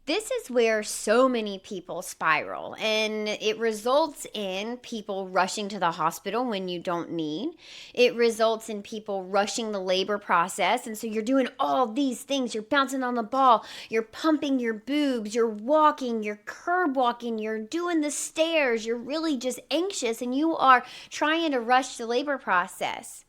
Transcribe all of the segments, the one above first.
This is where so many people spiral, and it results in people rushing to the hospital when you don't need. It results in people rushing the labor process, and so you're doing all these things. You're bouncing on the ball, you're pumping your boobs, you're walking, you're curb walking, you're doing the stairs, you're really just anxious, and you are trying to rush the labor process.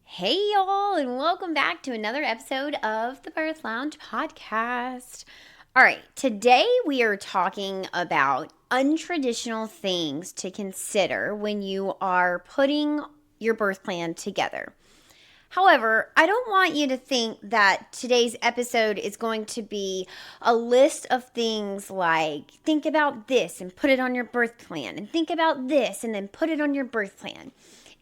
Hey y'all, and welcome back to another episode of the Birth Lounge podcast. All right, today we are talking about untraditional things to consider when you are putting your birth plan together. However, I don't want you to think that today's episode is going to be a list of things like think about this and put it on your birth plan, and think about this and then put it on your birth plan.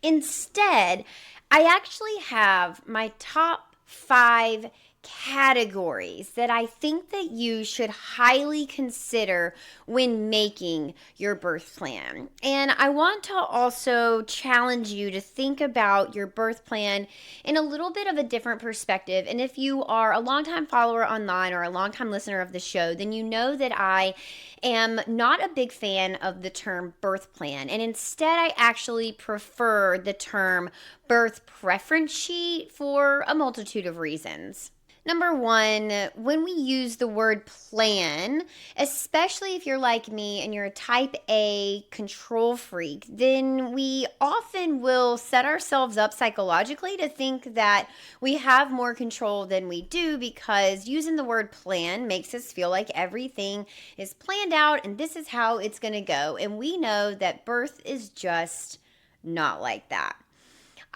Instead, I actually have my top 5 categories that I think that you should highly consider when making your birth plan. And I want to also challenge you to think about your birth plan in a little bit of a different perspective. And if you are a longtime follower online or a longtime listener of the show, then you know that I am not a big fan of the term birth plan. And instead, I actually prefer the term birth preference sheet for a multitude of reasons. Number one, when we use the word plan, especially if you're like me and you're a type A control freak, then we often will set ourselves up psychologically to think that we have more control than we do, because using the word plan makes us feel like everything is planned out and this is how it's going to go. And we know that birth is just not like that.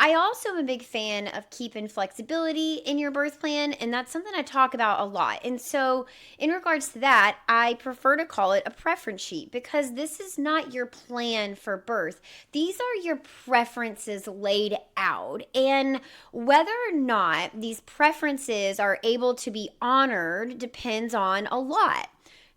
I also am a big fan of keeping flexibility in your birth plan, and that's something I talk about a lot. And so in regards to that, I prefer to call it a preference sheet, because this is not your plan for birth. These are your preferences laid out, and whether or not these preferences are able to be honored depends on a lot.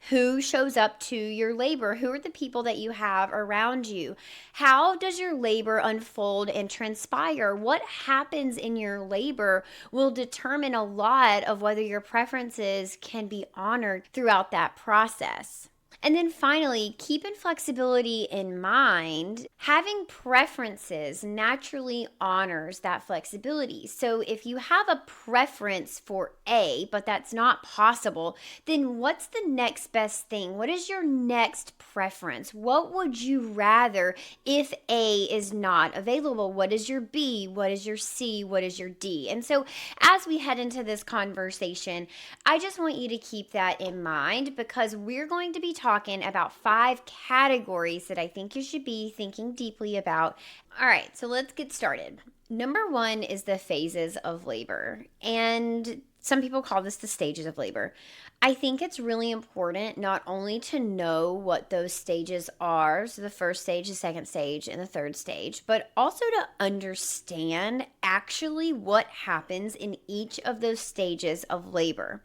Who shows up to your labor? Who are the people that you have around you? How does your labor unfold and transpire? What happens in your labor will determine a lot of whether your preferences can be honored throughout that process. And then finally, keeping flexibility in mind, having preferences naturally honors that flexibility. So if you have a preference for A, but that's not possible, then what's the next best thing? What is your next preference? What would you rather if A is not available? What is your B? What is your C? What is your D? And so as we head into this conversation, I just want you to keep that in mind, because we're going to be talking about 5 categories that I think you should be thinking deeply about. All right, so let's get started. Number 1 is the phases of labor, and some people call this the stages of labor. I think it's really important not only to know what those stages are, so the first stage, the second stage, and the third stage, but also to understand actually what happens in each of those stages of labor.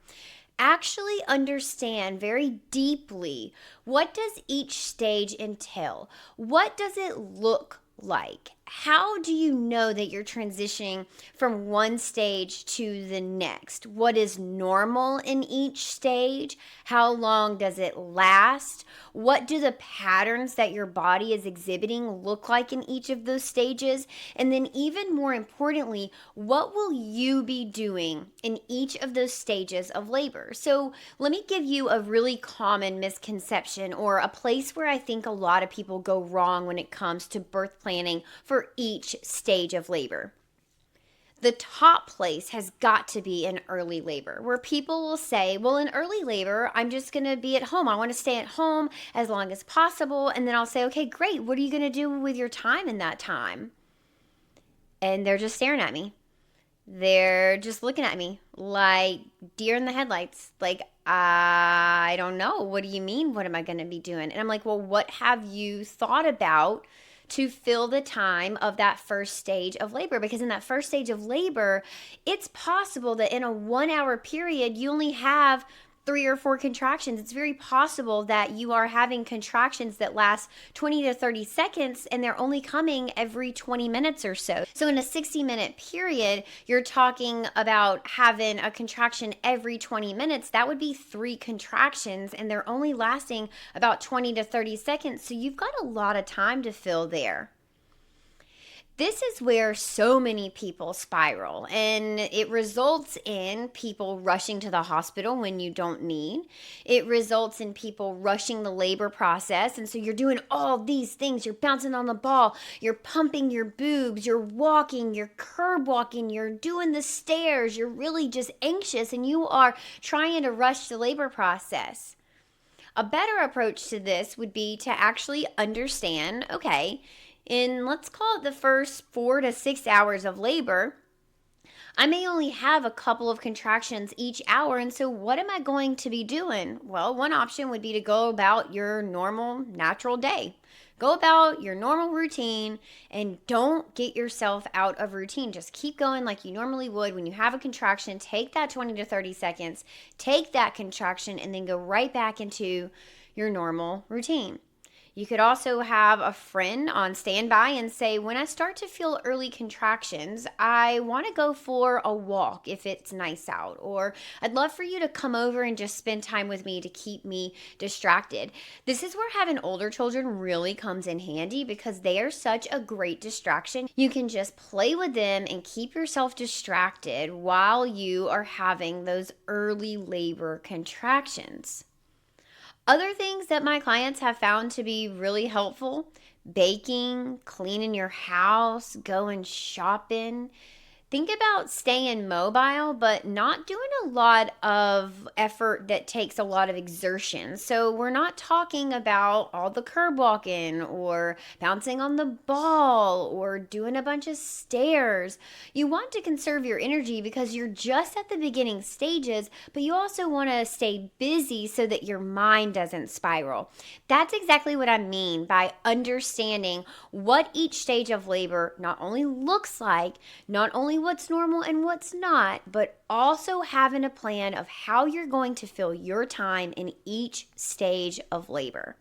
Actually understand very deeply, what does each stage entail? What does it look like? How do you know that you're transitioning from one stage to the next? What is normal in each stage? How long does it last? What do the patterns that your body is exhibiting look like in each of those stages? And then even more importantly, what will you be doing in each of those stages of labor? So let me give you a really common misconception, or a place where I think a lot of people go wrong when it comes to birth planning for each stage of labor. The top place has got to be in early labor, where people will say, well, in early labor, I'm just going to be at home. I want to stay at home as long as possible. And then I'll say, okay, great. What are you going to do with your time in that time? and they're just staring at me. They're just looking at me like deer in the headlights. Like, I don't know. What do you mean? What am I going to be doing? And I'm like, well, what have you thought about to fill the time of that first stage of labor? Because in that first stage of labor, it's possible that in a 1 hour period, you only have 3 or 4 contractions. It's very possible that you are having contractions that last 20 to 30 seconds and they're only coming every 20 minutes or so. So in a 60-minute period, you're talking about having a contraction every 20 minutes. That would be 3 contractions and they're only lasting about 20 to 30 seconds. So you've got a lot of time to fill there. This is where so many people spiral, and it results in people rushing to the hospital when you don't need. It results in people rushing the labor process, and so you're doing all these things. You're bouncing on the ball, you're pumping your boobs, you're walking, you're curb walking, you're doing the stairs, you're really just anxious, and you are trying to rush the labor process. A better approach to this would be to actually understand, okay, in let's call it the first 4 to 6 hours of labor, I may only have a couple of contractions each hour. And so what am I going to be doing? Well, one option would be to go about your normal, natural day. Go about your normal routine and don't get yourself out of routine. Just keep going like you normally would. When you have a contraction, take that 20 to 30 seconds, take that contraction, and then go right back into your normal routine. You could also have a friend on standby and say, when I start to feel early contractions, I want to go for a walk if it's nice out, or I'd love for you to come over and just spend time with me to keep me distracted. This is where having older children really comes in handy because they are such a great distraction. You can just play with them and keep yourself distracted while you are having those early labor contractions. Other things that my clients have found to be really helpful: baking, cleaning your house, going shopping. Think about staying mobile, but not doing a lot of effort that takes a lot of exertion. So we're not talking about all the curb walking or bouncing on the ball or doing a bunch of stairs. You want to conserve your energy because you're just at the beginning stages, but you also want to stay busy so that your mind doesn't spiral. That's exactly what I mean by understanding what each stage of labor not only looks like, not only what's normal and what's not, but also having a plan of how you're going to fill your time in each stage of labor.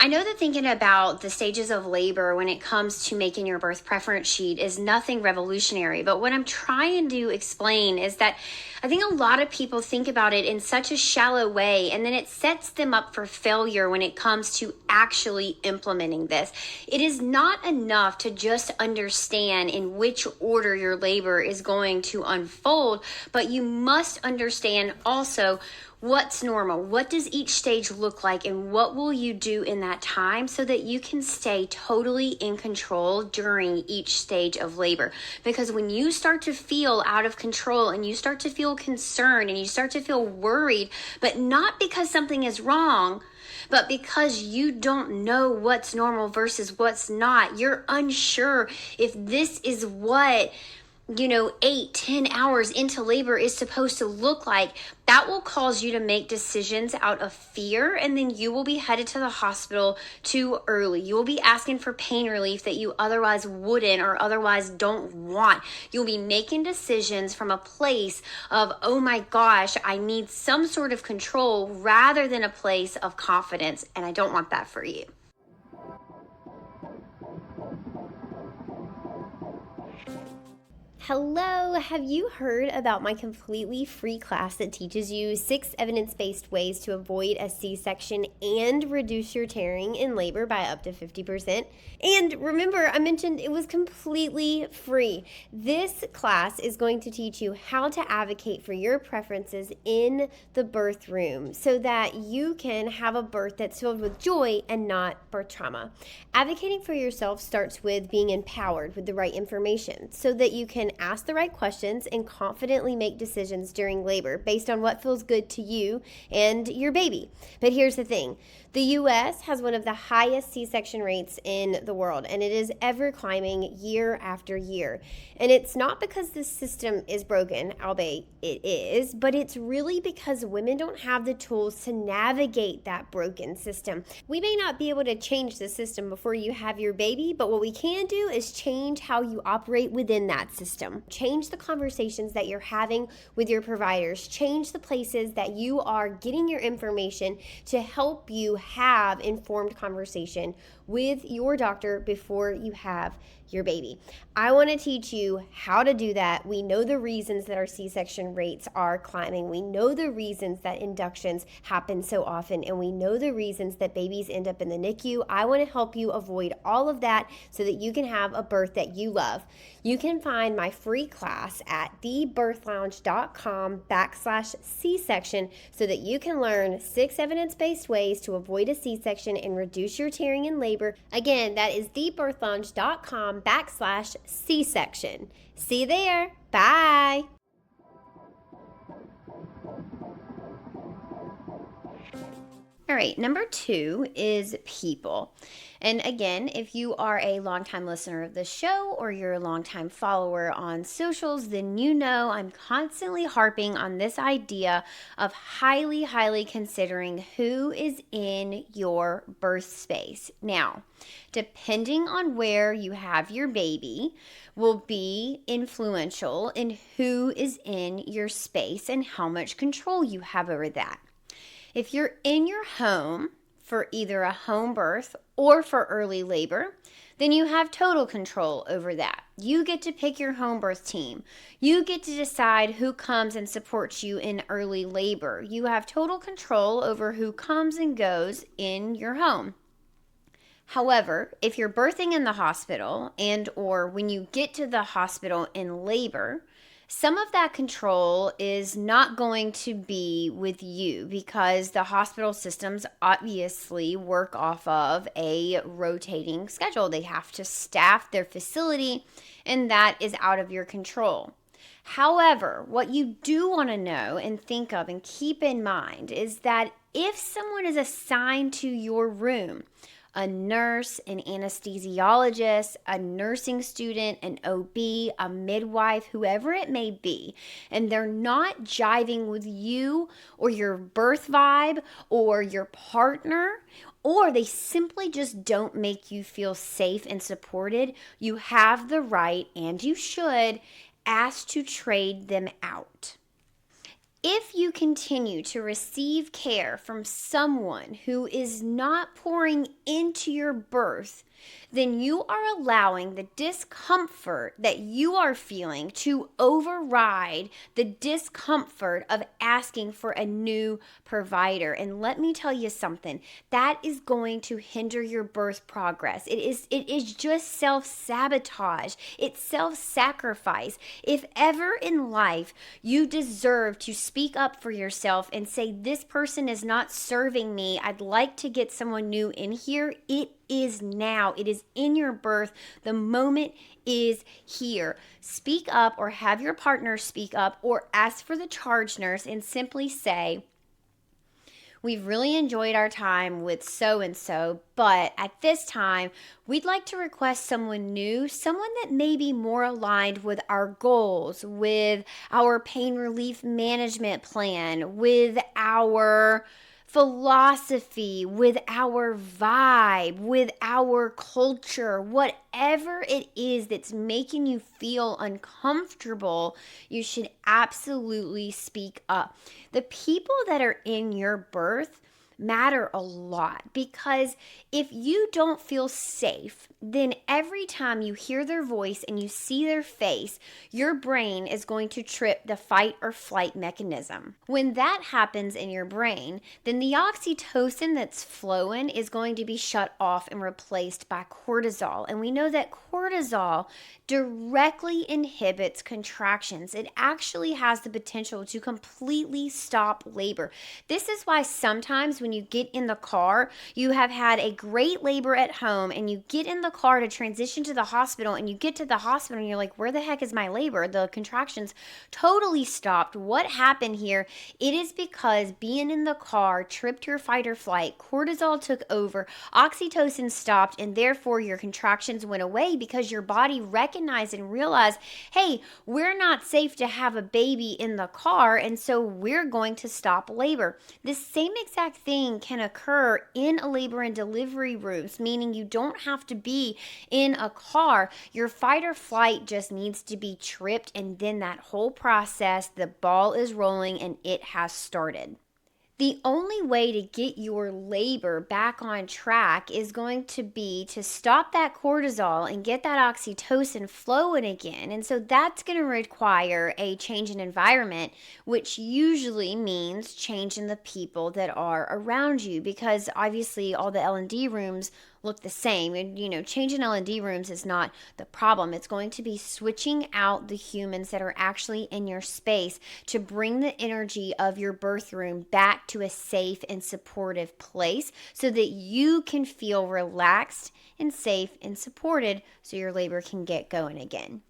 I know that thinking about the stages of labor when it comes to making your birth preference sheet is nothing revolutionary, but what I'm trying to explain is that I think a lot of people think about it in such a shallow way, and then it sets them up for failure when it comes to actually implementing this. It is not enough to just understand in which order your labor is going to unfold, but you must understand also what's normal, what does each stage look like, and what will you do in that time so that you can stay totally in control during each stage of labor. Because when you start to feel out of control and you start to feel concerned and you start to feel worried, but not because something is wrong, but because you don't know what's normal versus what's not, you're unsure if this is what 8-10 hours into labor is supposed to look like, that will cause you to make decisions out of fear, and then you will be headed to the hospital too early. You will be asking for pain relief that you otherwise wouldn't or otherwise don't want. You'll be making decisions from a place of, oh my gosh, I need some sort of control rather than a place of confidence, and I don't want that for you. Hello, have you heard about my completely free class that teaches you 6 evidence-based ways to avoid a C-section and reduce your tearing in labor by up to 50%? And remember, I mentioned it was completely free. This class is going to teach you how to advocate for your preferences in the birth room so that you can have a birth that's filled with joy and not birth trauma. Advocating for yourself starts with being empowered with the right information so that you can ask the right questions and confidently make decisions during labor based on what feels good to you and your baby. But here's the thing. The U.S. has one of the highest C-section rates in the world, and it is ever climbing year after year. And it's not because the system is broken, albeit it is, but it's really because women don't have the tools to navigate that broken system. We may not be able to change the system before you have your baby, but what we can do is change how you operate within that system. Change the conversations that you're having with your providers. Change the places that you are getting your information to help you have informed conversation with your doctor before you have your baby. I want to teach you how to do that. We know the reasons that our C-section rates are climbing. We know the reasons that inductions happen so often, and we know the reasons that babies end up in the NICU. I want to help you avoid all of that so that you can have a birth that you love. You can find my free class at thebirthlounge.com/C-section so that you can learn 6 evidence-based ways to avoid a C-section and reduce your tearing in labor. Again, that is thebirthlounge.com/C-section. See you there. Bye. All right, number 2 is people. And again, if you are a longtime listener of the show or you're a longtime follower on socials, then you know I'm constantly harping on this idea of highly considering who is in your birth space. Now, depending on where you have your baby will be influential in who is in your space and how much control you have over that. If you're in your home for either a home birth or for early labor, then you have total control over that. You get to pick your home birth team. You get to decide who comes and supports you in early labor. You have total control over who comes and goes in your home. However, if you're birthing in the hospital and or when you get to the hospital in labor, some of that control is not going to be with you because the hospital systems obviously work off of a rotating schedule. They have to staff their facility, and that is out of your control. However, what you do want to know and think of and keep in mind is that if someone is assigned to your room, a nurse, an anesthesiologist, a nursing student, an OB, a midwife, whoever it may be, and they're not jiving with you or your birth vibe or your partner, or they simply just don't make you feel safe and supported, you have the right, and you should, ask to trade them out. If you continue to receive care from someone who is not pouring into your birth, then you are allowing the discomfort that you are feeling to override the discomfort of asking for a new provider. And let me tell you something, that is going to hinder your birth progress. It is just self-sabotage. It's self-sacrifice. If ever in life you deserve to speak up for yourself and say, this person is not serving me, I'd like to get someone new in here, it is now. It is in your birth. The moment is here. Speak up or have your partner speak up or ask for the charge nurse and simply say, we've really enjoyed our time with so-and-so, but at this time, we'd like to request someone new, someone that may be more aligned with our goals, with our pain relief management plan, with our philosophy, with our vibe, with our culture, whatever it is that's making you feel uncomfortable, you should absolutely speak up. The people that are in your birth matter a lot because if you don't feel safe, then every time you hear their voice and you see their face, your brain is going to trip the fight or flight mechanism. When that happens in your brain, then the oxytocin that's flowing is going to be shut off and replaced by cortisol. And we know that cortisol directly inhibits contractions. It actually has the potential to completely stop labor. This is why sometimes when when you get in the car, you have had a great labor at home and you get in the car to transition to the hospital, and you get to the hospital and you're like, where the heck is my labor? The contractions totally stopped. What happened here? It is because being in the car tripped your fight or flight, cortisol took over, oxytocin stopped, and therefore your contractions went away because your body recognized and realized, hey, we're not safe to have a baby in the car, and so we're going to stop labor. This same exact thing can occur in a labor and delivery rooms, meaning you don't have to be in a car. Your fight or flight just needs to be tripped, and then that whole process, the ball is rolling and it has started. The only way to get your labor back on track is going to be to stop that cortisol and get that oxytocin flowing again. And so that's going to require a change in environment, which usually means changing the people that are around you, because obviously all the L&D rooms look the same. And, changing L&D rooms is not the problem. It's going to be switching out the humans that are actually in your space to bring the energy of your birth room back to a safe and supportive place so that you can feel relaxed and safe and supported so your labor can get going again.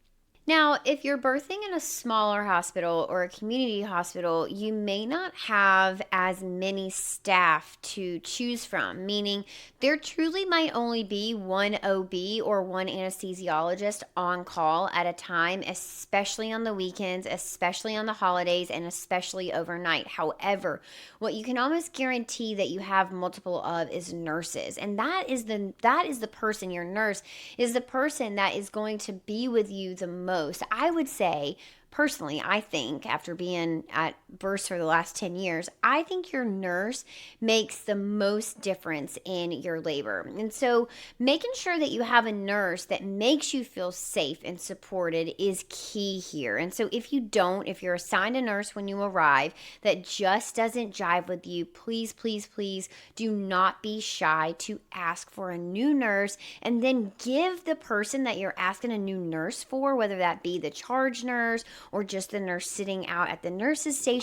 Now, if you're birthing in a smaller hospital or a community hospital, you may not have as many staff to choose from, meaning there truly might only be one OB or one anesthesiologist on call at a time, especially on the weekends, especially on the holidays, and especially overnight. However, what you can almost guarantee that you have multiple of is nurses, and that is the person, your nurse is the person that is going to be with you the most. I would say, personally, I think after being at births for the last 10 years, I think your nurse makes the most difference in your labor. And so making sure that you have a nurse that makes you feel safe and supported is key here. And so if you're assigned a nurse when you arrive that just doesn't jive with you, please, please, please do not be shy to ask for a new nurse, and then give the person that you're asking a new nurse for, whether that be the charge nurse or just the nurse sitting out at the nurse's station,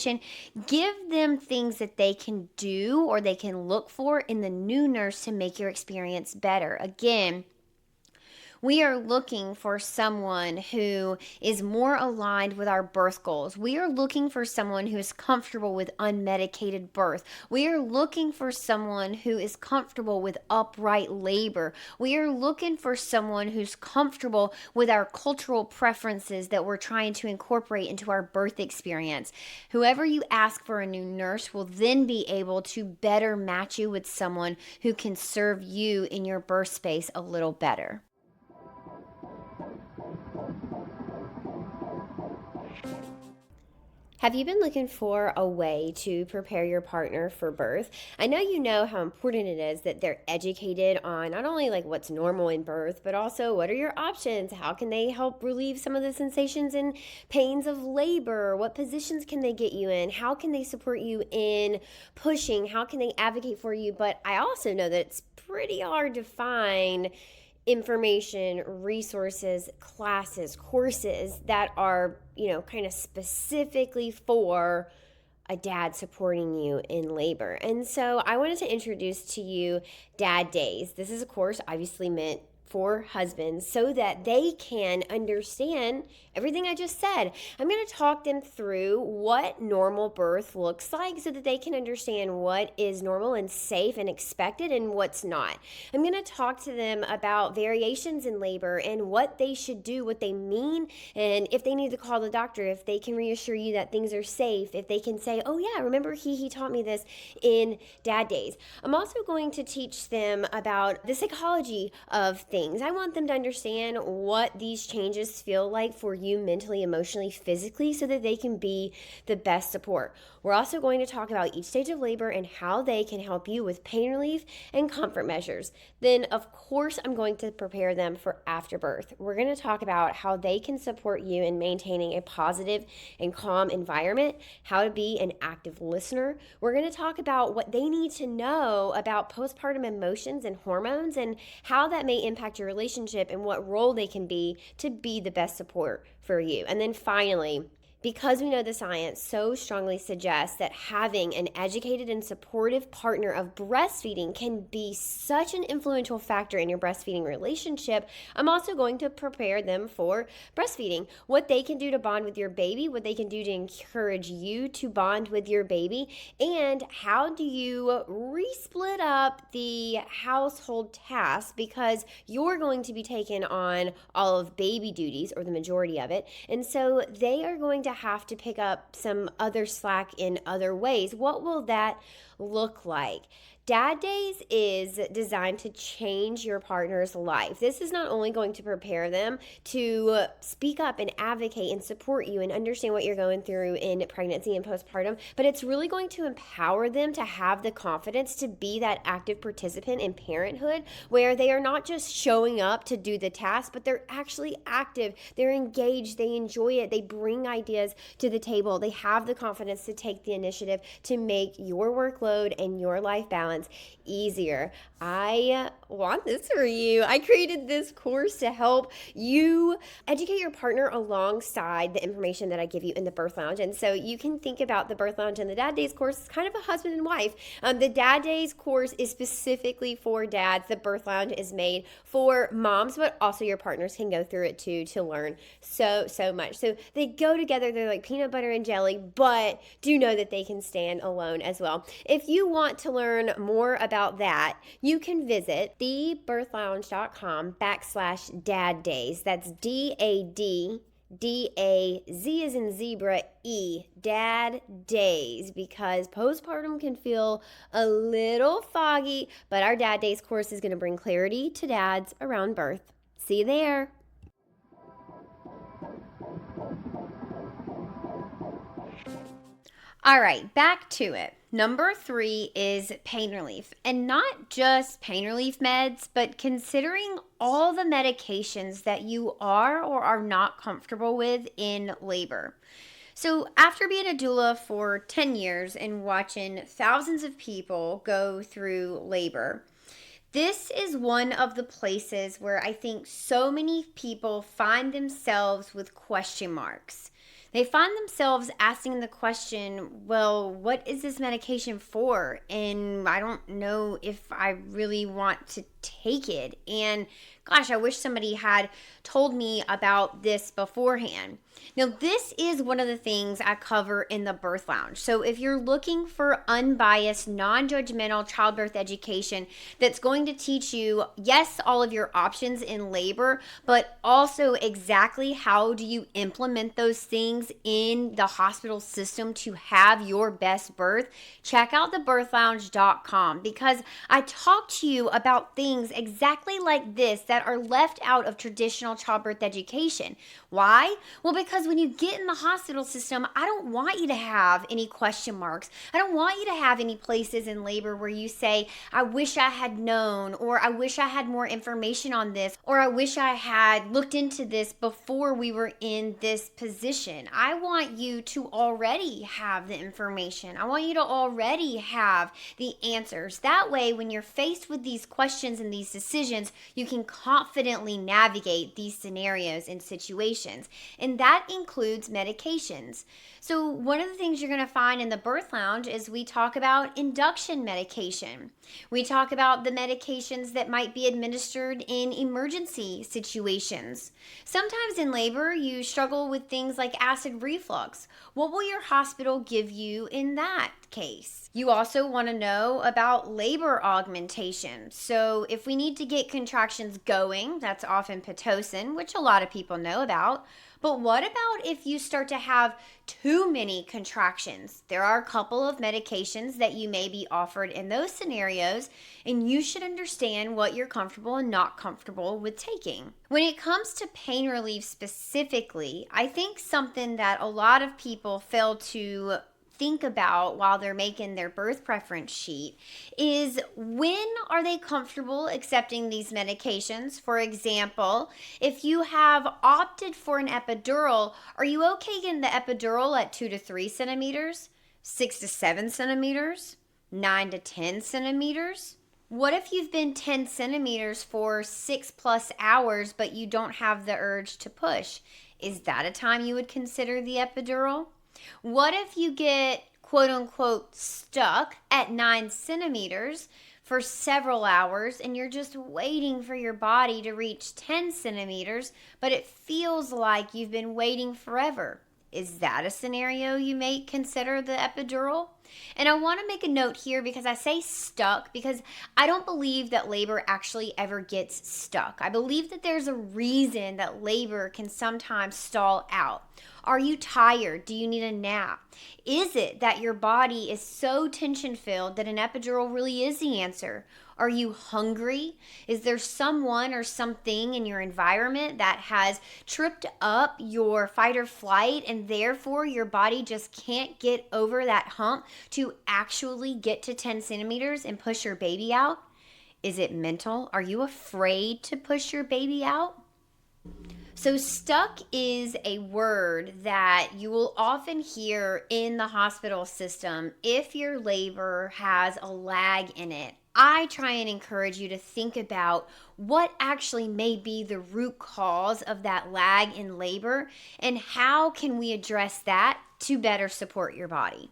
give them things that they can do or they can look for in the new nurse to make your experience better. Again, we are looking for someone who is more aligned with our birth goals. We are looking for someone who is comfortable with unmedicated birth. We are looking for someone who is comfortable with upright labor. We are looking for someone who's comfortable with our cultural preferences that we're trying to incorporate into our birth experience. Whoever you ask for a new nurse will then be able to better match you with someone who can serve you in your birth space a little better. Have you been looking for a way to prepare your partner for birth? I know you know how important it is that they're educated on not only like what's normal in birth, but also what are your options? How can they help relieve some of the sensations and pains of labor? What positions can they get you in? How can they support you in pushing? How can they advocate for you? But I also know that it's pretty hard to find information, resources, classes, courses that are, kind of specifically for a dad supporting you in labor. And so I wanted to introduce to you Daze. This is a course obviously meant for husbands so that they can understand everything I just said. I'm going to talk them through what normal birth looks like so that they can understand what is normal and safe and expected and what's not. I'm going to talk to them about variations in labor and what they should do, what they mean, and if they need to call the doctor, if they can reassure you that things are safe, if they can say, oh yeah, remember he taught me this in Daze. I'm also going to teach them about the psychology of things. I want them to understand what these changes feel like for you mentally, emotionally, physically, so that they can be the best support. We're also going to talk about each stage of labor and how they can help you with pain relief and comfort measures. Then, of course, I'm going to prepare them for afterbirth. We're going to talk about how they can support you in maintaining a positive and calm environment, how to be an active listener. We're going to talk about what they need to know about postpartum emotions and hormones and how that may impact your relationship and what role they can be to be the best support for you. And then finally, Because we know the science so strongly suggests that having an educated and supportive partner of breastfeeding can be such an influential factor in your breastfeeding relationship, I'm also going to prepare them for breastfeeding. What they can do to bond with your baby, what they can do to encourage you to bond with your baby, and how do you re-split up the household tasks, because you're going to be taking on all of baby duties, or the majority of it, and so they are going to have to pick up some other slack in other ways. What will that look like? Dad Days is designed to change your partner's life. This is not only going to prepare them to speak up and advocate and support you and understand what you're going through in pregnancy and postpartum, but it's really going to empower them to have the confidence to be that active participant in parenthood, where they are not just showing up to do the task, but they're actually active, they're engaged, they enjoy it, they bring ideas to the table, they have the confidence to take the initiative to make your workload and your life balance easier. I want this for you. I created this course to help you educate your partner alongside the information that I give you in the Birth Lounge. And so you can think about the Birth Lounge and the Dad Days course as kind of a husband and wife. The Dad Days course is specifically for dads. The Birth Lounge is made for moms, but also your partners can go through it too to learn so much. So they go together. They're like peanut butter and jelly, but do know that they can stand alone as well. If you want to learn more about that, you can visit thebirthlounge.com/Dad Days. That's DAD. D-A-Z as in zebra, E, Dad Days, because postpartum can feel a little foggy, but our Dad Days course is going to bring clarity to dads around birth. See you there. All right, back to it. Number 3 is pain relief, and not just pain relief meds, but considering all the medications that you are or are not comfortable with in labor. So after being a doula for 10 years and watching thousands of people go through labor, this is one of the places where I think so many people find themselves with question marks. They find themselves asking the question, well, what is this medication for? And I don't know if I really want to take it. And gosh, I wish somebody had told me about this beforehand. Now, this is one of the things I cover in the Birth Lounge. So if you're looking for unbiased, non-judgmental childbirth education that's going to teach you, yes, all of your options in labor, but also exactly how do you implement those things in the hospital system to have your best birth, check out thebirthlounge.com, because I talk to you about things exactly like this that are left out of traditional childbirth education. Why? Well, because when you get in the hospital system, I don't want you to have any question marks. I don't want you to have any places in labor where you say, I wish I had known, or I wish I had more information on this, or I wish I had looked into this before we were in this position. I want you to already have the information. I want you to already have the answers. That way, when you're faced with these questions and these decisions, you can confidently navigate these scenarios and situations. And that includes medications. So one of the things you're going to find in the Birth Lounge is we talk about induction medication. We talk about the medications that might be administered in emergency situations. Sometimes in labor, you struggle with things like acid reflux. What will your hospital give you in that case? You also want to know about labor augmentation. So if we need to get contractions going, that's often Pitocin, which a lot of people know about. But what about if you start to have too many contractions? There are a couple of medications that you may be offered in those scenarios, and you should understand what you're comfortable and not comfortable with taking. When it comes to pain relief specifically, I think something that a lot of people fail to think about while they're making their birth preference sheet is, when are they comfortable accepting these medications? For example, if you have opted for an epidural, are you okay getting the epidural at 2 to 3 centimeters, 6 to 7 centimeters, 9 to 10 centimeters? What if you've been 10 centimeters for 6+ hours, but you don't have the urge to push? Is that a time you would consider the epidural? What if you get quote unquote stuck at 9 centimeters for several hours and you're just waiting for your body to reach 10 centimeters, but it feels like you've been waiting forever? Is that a scenario you may consider the epidural? And I want to make a note here because I say stuck because I don't believe that labor actually ever gets stuck. I believe that there's a reason that labor can sometimes stall out. Are you tired? Do you need a nap? Is it that your body is so tension filled that an epidural really is the answer? Are you hungry? Is there someone or something in your environment that has tripped up your fight or flight and therefore your body just can't get over that hump to actually get to 10 centimeters and push your baby out? Is it mental? Are you afraid to push your baby out? So stuck is a word that you will often hear in the hospital system if your labor has a lag in it. I try and encourage you to think about what actually may be the root cause of that lag in labor and how can we address that to better support your body.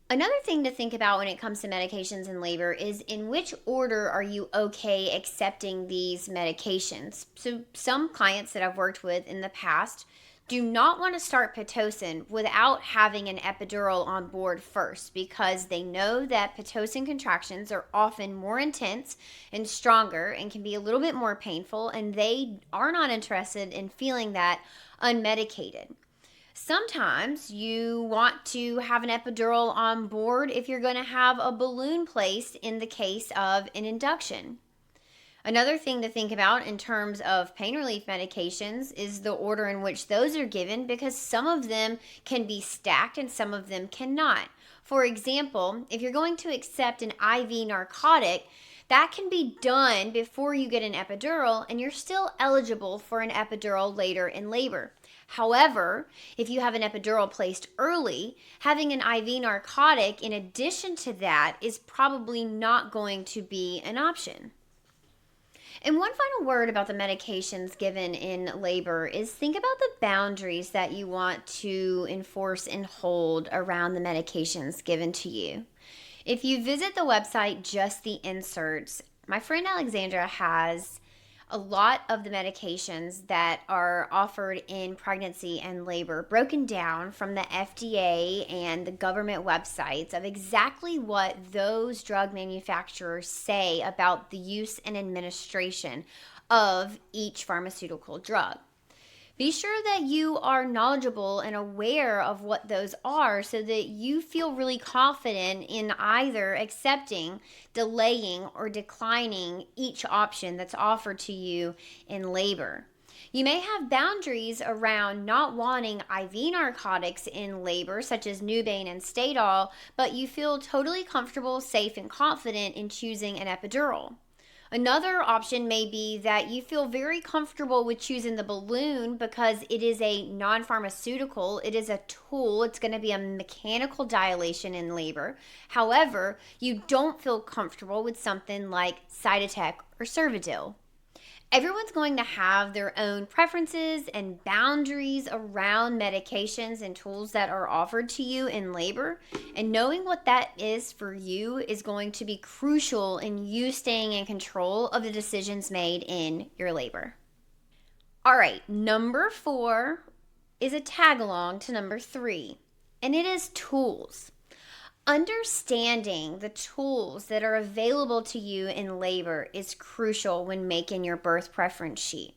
Another thing to think about when it comes to medications in labor is in which order are you okay accepting these medications? So some clients that I've worked with in the past do not want to start Pitocin without having an epidural on board first because they know that Pitocin contractions are often more intense and stronger and can be a little bit more painful, and they are not interested in feeling that unmedicated. Sometimes you want to have an epidural on board if you're going to have a balloon placed in the case of an induction. Another thing to think about in terms of pain relief medications is the order in which those are given because some of them can be stacked and some of them cannot. For example, if you're going to accept an IV narcotic, that can be done before you get an epidural and you're still eligible for an epidural later in labor. However, if you have an epidural placed early, having an IV narcotic in addition to that is probably not going to be an option. And one final word about the medications given in labor is think about the boundaries that you want to enforce and hold around the medications given to you. If you visit the website Just the Inserts, my friend Alexandra has a lot of the medications that are offered in pregnancy and labor broken down from the FDA and the government websites of exactly what those drug manufacturers say about the use and administration of each pharmaceutical drug. Be sure that you are knowledgeable and aware of what those are so that you feel really confident in either accepting, delaying, or declining each option that's offered to you in labor. You may have boundaries around not wanting IV narcotics in labor, such as Nubain and Stadol, but you feel totally comfortable, safe, and confident in choosing an epidural. Another option may be that you feel very comfortable with choosing the balloon because it is a non-pharmaceutical, it is a tool, it's going to be a mechanical dilation in labor. However, you don't feel comfortable with something like Cytotec or Cervidil. Everyone's going to have their own preferences and boundaries around medications and tools that are offered to you in labor. And knowing what that is for you is going to be crucial in you staying in control of the decisions made in your labor. All right, number 4 is a tag along to number 3, and it is tools. Understanding the tools that are available to you in labor is crucial when making your birth preference sheet.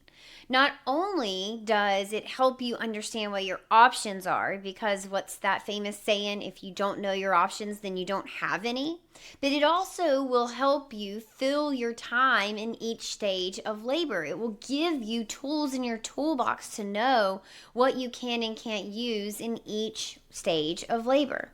Not only does it help you understand what your options are, because what's that famous saying, if you don't know your options, then you don't have any, but it also will help you fill your time in each stage of labor. It will give you tools in your toolbox to know what you can and can't use in each stage of labor.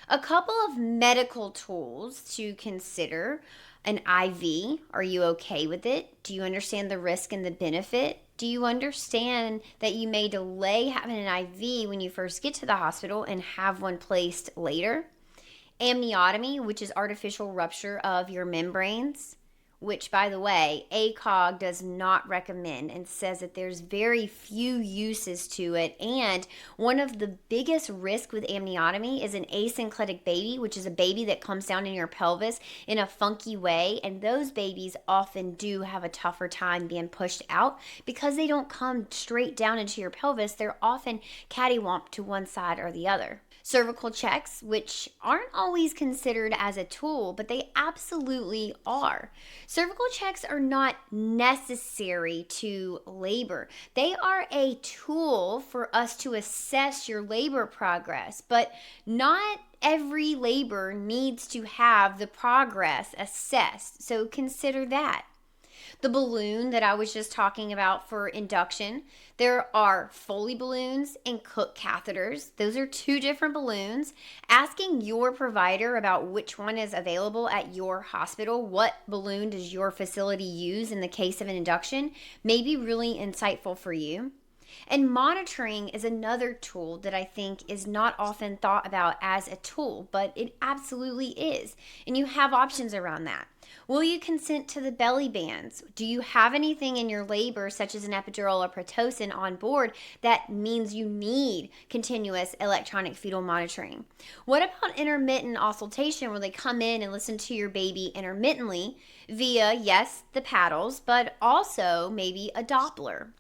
A couple of medical tools to consider: an IV. Are you okay with it? Do you understand the risk and the benefit? Do you understand that you may delay having an IV when you first get to the hospital and have one placed later? Amniotomy, which is artificial rupture of your membranes. which, by the way, ACOG does not recommend and says that there's very few uses to it. And one of the biggest risks with amniotomy is an asynclitic baby, which is a baby that comes down in your pelvis in a funky way. And those babies often do have a tougher time being pushed out because they don't come straight down into your pelvis. They're often cattywamped to one side or the other. Cervical checks, which aren't always considered as a tool, but they absolutely are. Cervical checks are not necessary to labor. They are a tool for us to assess your labor progress, but not every labor needs to have the progress assessed. So consider that. The balloon that I was just talking about for induction, there are Foley balloons and Cook catheters. Those are two different balloons. Asking your provider about which one is available at your hospital, what balloon does your facility use in the case of an induction, may be really insightful for you. And monitoring is another tool that I think is not often thought about as a tool, but it absolutely is. And you have options around that. Will you consent to the belly bands? Do you have anything in your labor, such as an epidural or Pitocin, on board that means you need continuous electronic fetal monitoring? What about intermittent auscultation, where they come in and listen to your baby intermittently via, yes, the paddles, but also maybe a Doppler?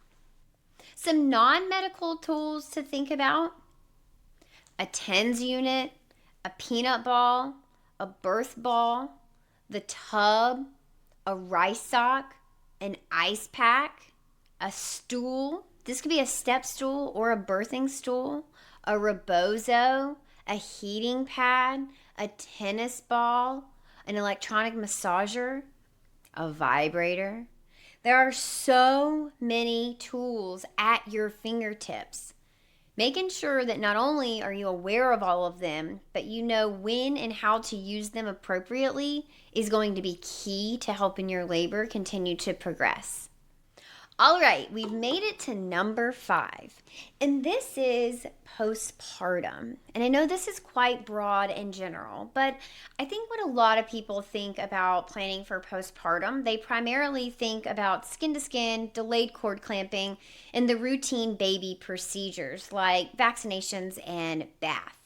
Some non-medical tools to think about: a TENS unit, a peanut ball, a birth ball, the tub, a rice sock, an ice pack, a stool. This could be a step stool or a birthing stool, a rebozo, a heating pad, a tennis ball, an electronic massager, a vibrator. There are so many tools at your fingertips. Making sure that not only are you aware of all of them, but you know when and how to use them appropriately is going to be key to helping your labor continue to progress. All right, we've made it to number 5, and this is postpartum. And I know this is quite broad and general, but I think what a lot of people think about planning for postpartum, they primarily think about skin to skin, delayed cord clamping, and the routine baby procedures like vaccinations and bath.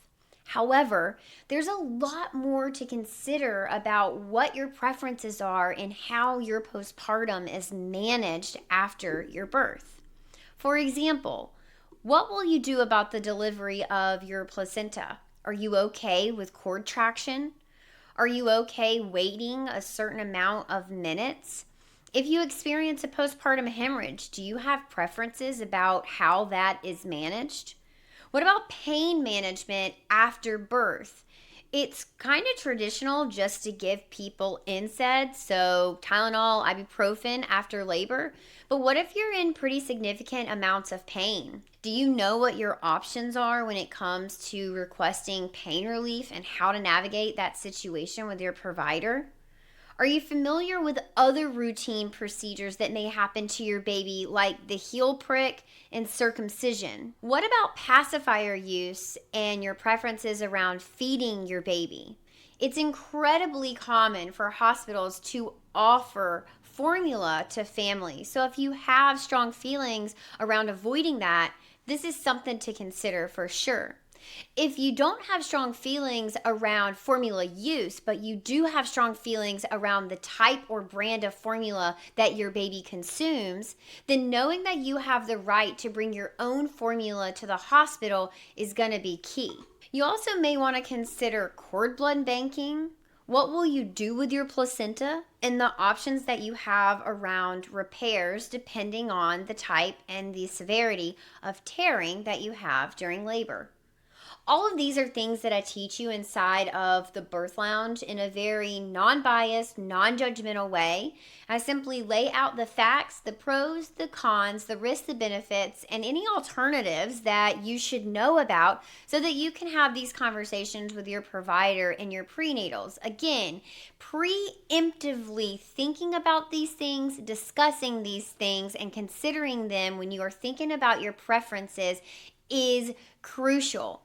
However, there's a lot more to consider about what your preferences are and how your postpartum is managed after your birth. For example, what will you do about the delivery of your placenta? Are you okay with cord traction? Are you okay waiting a certain amount of minutes? If you experience a postpartum hemorrhage, do you have preferences about how that is managed? What about pain management after birth? It's kind of traditional just to give people NSAIDs, so Tylenol, ibuprofen after labor. But what if you're in pretty significant amounts of pain? Do you know what your options are when it comes to requesting pain relief and how to navigate that situation with your provider? Are you familiar with other routine procedures that may happen to your baby, like the heel prick and circumcision? What about pacifier use and your preferences around feeding your baby? It's incredibly common for hospitals to offer formula to families. So if you have strong feelings around avoiding that, this is something to consider for sure. If you don't have strong feelings around formula use, but you do have strong feelings around the type or brand of formula that your baby consumes, then knowing that you have the right to bring your own formula to the hospital is going to be key. You also may want to consider cord blood banking. What will you do with your placenta, and the options that you have around repairs depending on the type and the severity of tearing that you have during labor. All of these are things that I teach you inside of the Birth Lounge in a very non-biased, non-judgmental way. I simply lay out the facts, the pros, the cons, the risks, the benefits, and any alternatives that you should know about so that you can have these conversations with your provider and your prenatals. Again, preemptively thinking about these things, discussing these things, and considering them when you are thinking about your preferences is crucial.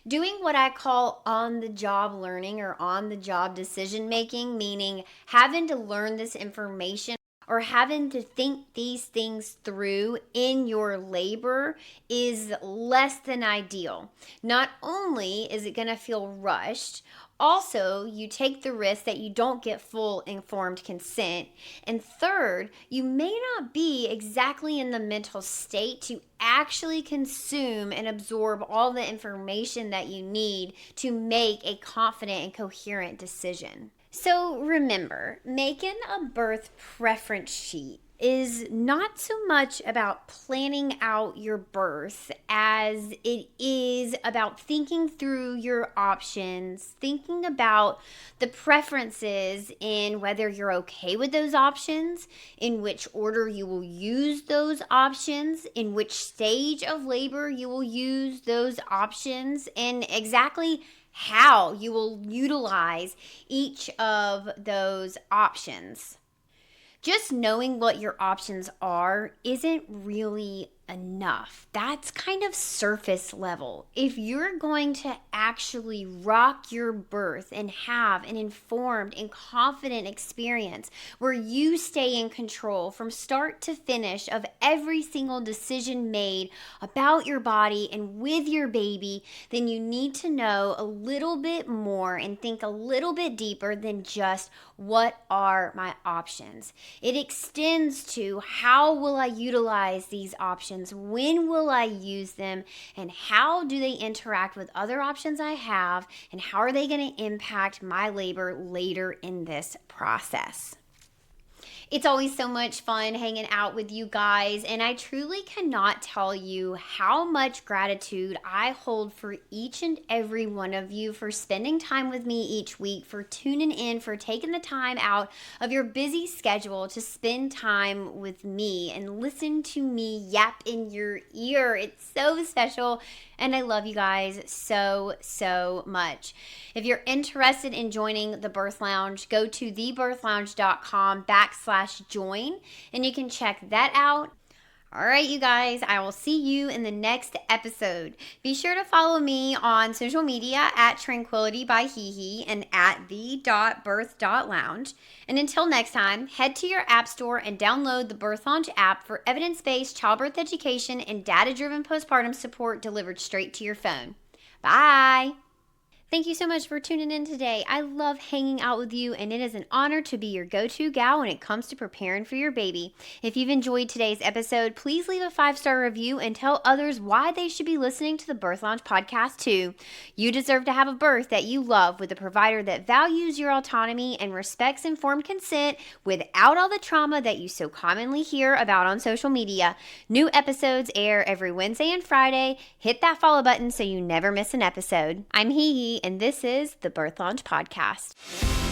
Doing what I call on-the-job learning or on-the-job decision-making, meaning having to learn this information or having to think these things through in your labor is less than ideal. Not only is it going to feel rushed, also, you take the risk that you don't get full informed consent. And third, you may not be exactly in the mental state to actually consume and absorb all the information that you need to make a confident and coherent decision. So remember, making a birth preference sheet is not so much about planning out your birth as it is about thinking through your options, thinking about the preferences in whether you're okay with those options, in which order you will use those options, in which stage of labor you will use those options, and exactly how you will utilize each of those options. Just knowing what your options are isn't really enough. That's kind of surface level. If you're going to actually rock your birth and have an informed and confident experience where you stay in control from start to finish of every single decision made about your body and with your baby, then you need to know a little bit more and think a little bit deeper than just what are my options. It extends to how will I utilize these options? When will I use them? And how do they interact with other options I have? And how are they going to impact my labor later in this process? It's always so much fun hanging out with you guys, and I truly cannot tell you how much gratitude I hold for each and every one of you for spending time with me each week, for tuning in, for taking the time out of your busy schedule to spend time with me and listen to me yap in your ear. It's so special. And I love you guys so, so much. If you're interested in joining the Birth Lounge, go to thebirthlounge.com/join and you can check that out. All right, you guys, I will see you in the next episode. Be sure to follow me on social media at Tranquility by HeHe and at the.birth.lounge. And until next time, head to your app store and download the Birth Lounge app for evidence-based childbirth education and data-driven postpartum support delivered straight to your phone. Bye. Thank you so much for tuning in today. I love hanging out with you, and it is an honor to be your go-to gal when it comes to preparing for your baby. If you've enjoyed today's episode, please leave a 5-star review and tell others why they should be listening to the Birth Lounge podcast too. You deserve to have a birth that you love with a provider that values your autonomy and respects informed consent without all the trauma that you so commonly hear about on social media. New episodes air every Wednesday and Friday. Hit that follow button so you never miss an episode. I'm HeHe, and this is the Birth Lounge Podcast.